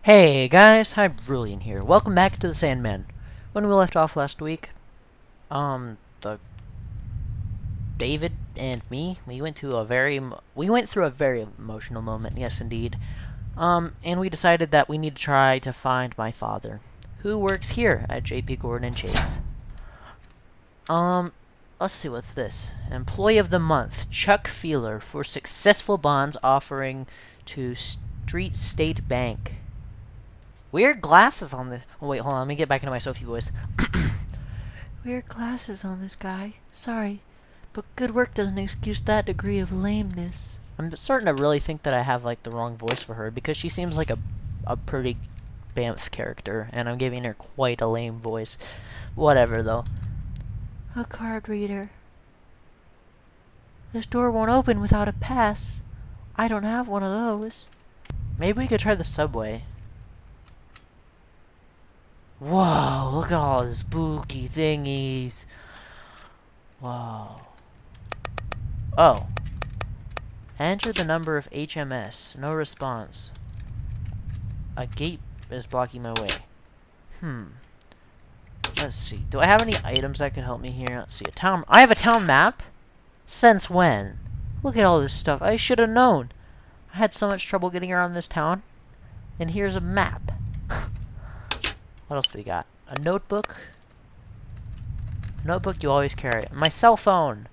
Hey guys, Hyrulian here. Welcome back to the Sandman. When we left off last week, the David and me, we went through a very emotional moment. Yes, indeed. And we decided that we need to try to find my father, who works here at JP Gordon and Chase. Let's see, what's this? Employee of the Month, Chuck Feeler, for successful bonds offering to Street State Bank. Weird glasses on this. Oh, wait, hold on. Let me get back into my Sophie voice. Weird glasses on this guy. Sorry, but good work doesn't excuse that degree of lameness. I'm starting to really think that I have, like, the wrong voice for her, because she seems like a pretty Bamf character, and I'm giving her quite a lame voice. Whatever, though. A card reader. This door won't open without a pass. I don't have one of those. Maybe we could try the subway. Whoa, look at all the spooky thingies. Whoa. Oh. Enter the number of HMS. No response. A gate is blocking my way. Let's see. Do I have any items that could help me here? Let's see. I have a town map? Since when? Look at all this stuff. I should have known. I had so much trouble getting around this town. And here's a map. What else do we got? A notebook. Notebook you always carry. My cell phone.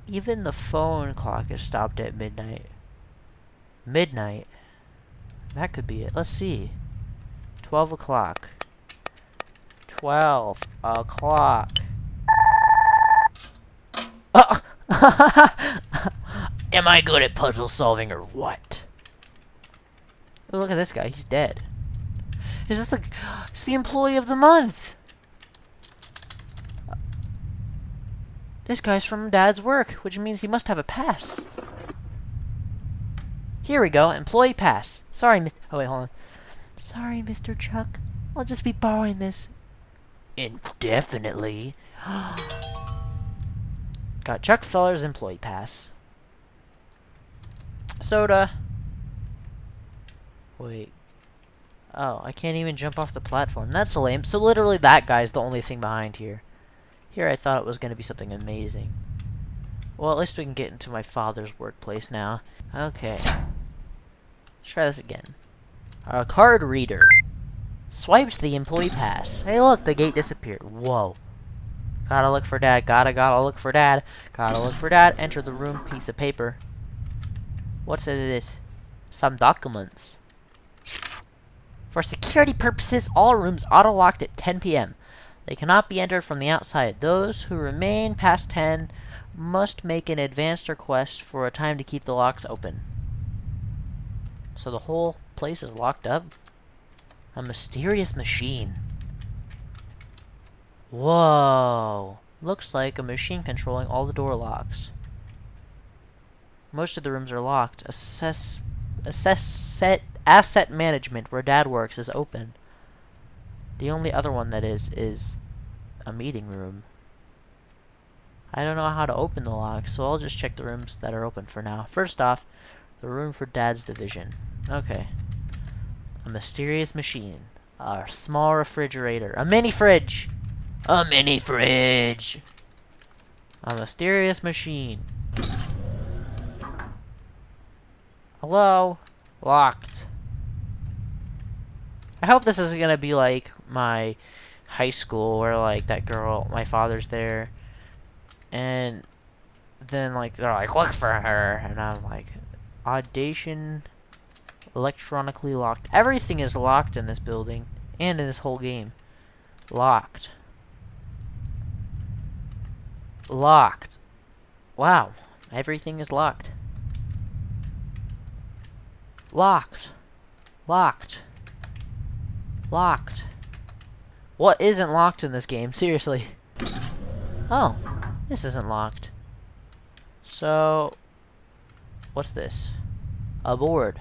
Even the phone clock is stopped at midnight. Midnight? That could be it. Let's see. 12 o'clock. 12 o'clock. Oh! Am I good at puzzle solving or what? Oh, look at this guy. He's dead. Is this it's the employee of the month? This guy's from Dad's work, which means he must have a pass. Here we go, employee pass. Sorry, oh wait, hold on. Sorry, Mr. Chuck. I'll just be borrowing this indefinitely. Got Chuck Feller's employee pass. Soda. Wait. Oh, I can't even jump off the platform. That's lame. So literally that guy's the only thing behind here. Here I thought it was going to be something amazing. Well, at least we can get into my father's workplace now. Okay. Let's try this again. A card reader. Swipes the employee pass. Hey look, the gate disappeared. Whoa. Gotta look for Dad. Gotta look for Dad. Gotta look for Dad. Enter the room. Piece of paper. What's this? Some documents. For security purposes, all rooms auto-locked at 10 p.m. They cannot be entered from the outside. Those who remain past 10 must make an advanced request for a time to keep the locks open. So the whole place is locked up? A mysterious machine. Whoa. Looks like a machine controlling all the door locks. Most of the rooms are locked. Asset management, where Dad works, is open. The only other one that is a meeting room. I don't know how to open the lock, so I'll just check the rooms that are open for now. First off, the room for Dad's division. Okay. A mysterious machine. A small refrigerator. A mini fridge! A mini fridge! A mysterious machine. Hello? Locked. I hope this isn't gonna be like my high school where like that girl, my father's there, and then like they're like, look for her, and I'm like, audition electronically locked. Everything is locked in this building and in this whole game. Locked. Locked. Wow. Everything is locked. Locked. Locked. Locked. What isn't locked in this game? Seriously. Oh. This isn't locked. So. What's this? A board.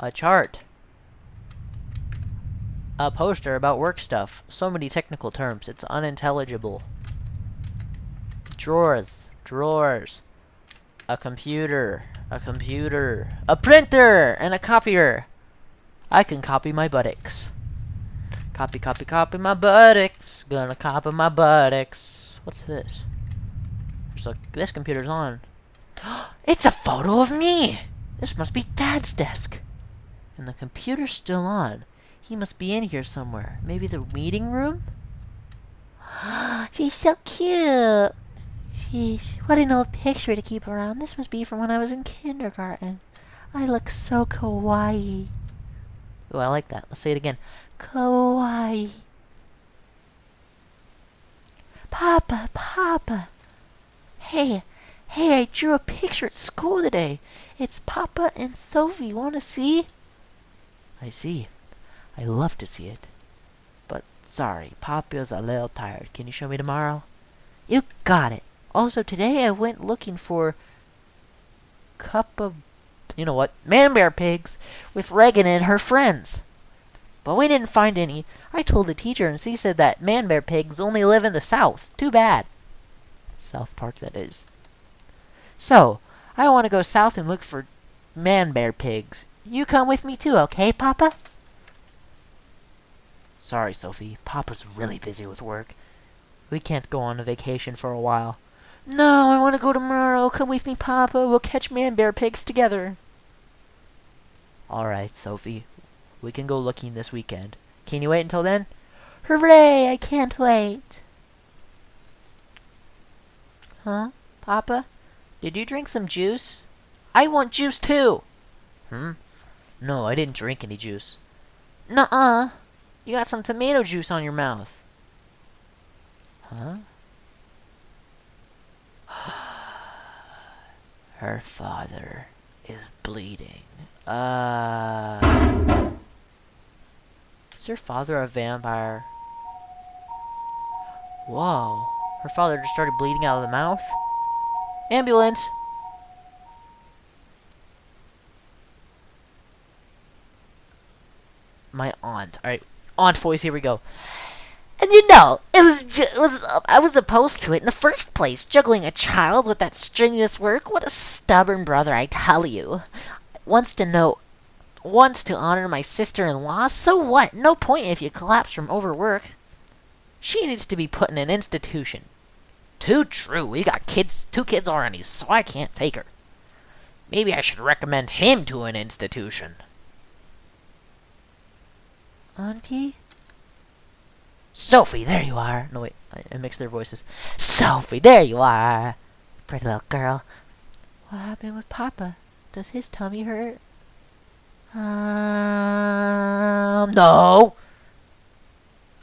A chart. A poster about work stuff. So many technical terms. It's unintelligible. Drawers. Drawers. A computer. A computer. A printer! And a copier. I can copy my buttocks. Copy, copy, copy my buttocks. Gonna copy my buttocks. What's this? This computer's on. It's a photo of me! This must be Dad's desk. And the computer's still on. He must be in here somewhere. Maybe the meeting room? She's so cute. Sheesh, what an old picture to keep around. This must be from when I was in kindergarten. I look so kawaii. Oh, I like that. Let's say it again. Kawaii. Papa, Papa. Hey, I drew a picture at school today. It's Papa and Sophie. Want to see? I see. I love to see it. But sorry, Papa's a little tired. Can you show me tomorrow? You got it. Also, today I went looking for man bear pigs with Regan and her friends. But we didn't find any. I told the teacher and she said that man bear pigs only live in the south. Too bad. South Park, that is. So, I want to go south and look for man bear pigs. You come with me too, okay, Papa? Sorry, Sophie. Papa's really busy with work. We can't go on a vacation for a while. No, I want to go tomorrow. Come with me, Papa. We'll catch man bear pigs together. Alright, Sophie. We can go looking this weekend. Can you wait until then? Hooray! I can't wait. Huh? Papa? Did you drink some juice? I want juice too! No, I didn't drink any juice. Nuh-uh. You got some tomato juice on your mouth. Huh? Her father is bleeding. Is her father a vampire? Whoa. Her father just started bleeding out of the mouth? Ambulance! My aunt. Alright, aunt voice, here we go. And I was opposed to it in the first place. Juggling a child with that strenuous work. What a stubborn brother, I tell you. Wants to honor my sister-in-law. So what? No point if you collapse from overwork. She needs to be put in an institution. Too true. We got two kids already, so I can't take her. Maybe I should recommend him to an institution. Auntie? Sophie, there you are. No, wait. I mixed their voices. Sophie, there you are. Pretty little girl. What happened with Papa? Does his tummy hurt? No.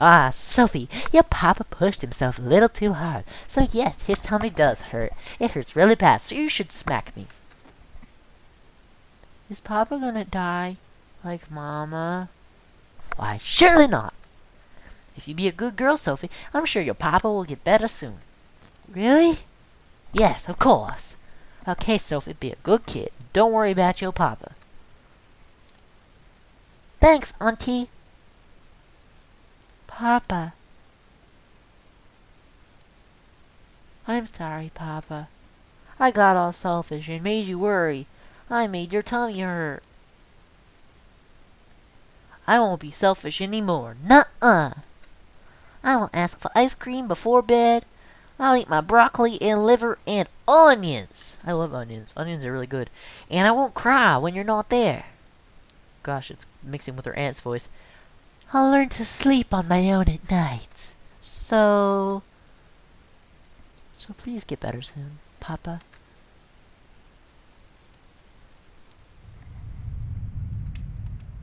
Ah, Sophie, your Papa pushed himself a little too hard. So yes, his tummy does hurt. It hurts really bad, so you should smack me. Is Papa gonna die? Like Mama? Why, surely not. If you be a good girl, Sophie, I'm sure your Papa will get better soon. Really? Yes, of course. Okay, Sophie, be a good kid. Don't worry about your Papa. Thanks, Auntie. Papa. I'm sorry, Papa. I got all selfish and made you worry. I made your tummy hurt. I won't be selfish anymore. Nuh-uh. I will ask for ice cream before bed. I'll eat my broccoli and liver and onions. I love onions. Onions are really good. And I won't cry when you're not there. Gosh, it's mixing with her aunt's voice. I'll learn to sleep on my own at night. So please get better soon, Papa.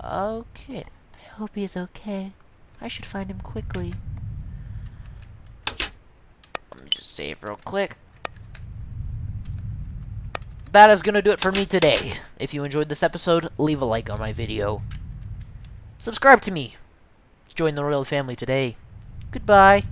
Okay. I hope he's okay. I should find him quickly. Let me just save real quick. That is gonna do it for me today. If you enjoyed this episode, leave a like on my video. Subscribe to me. Join the royal family today. Goodbye.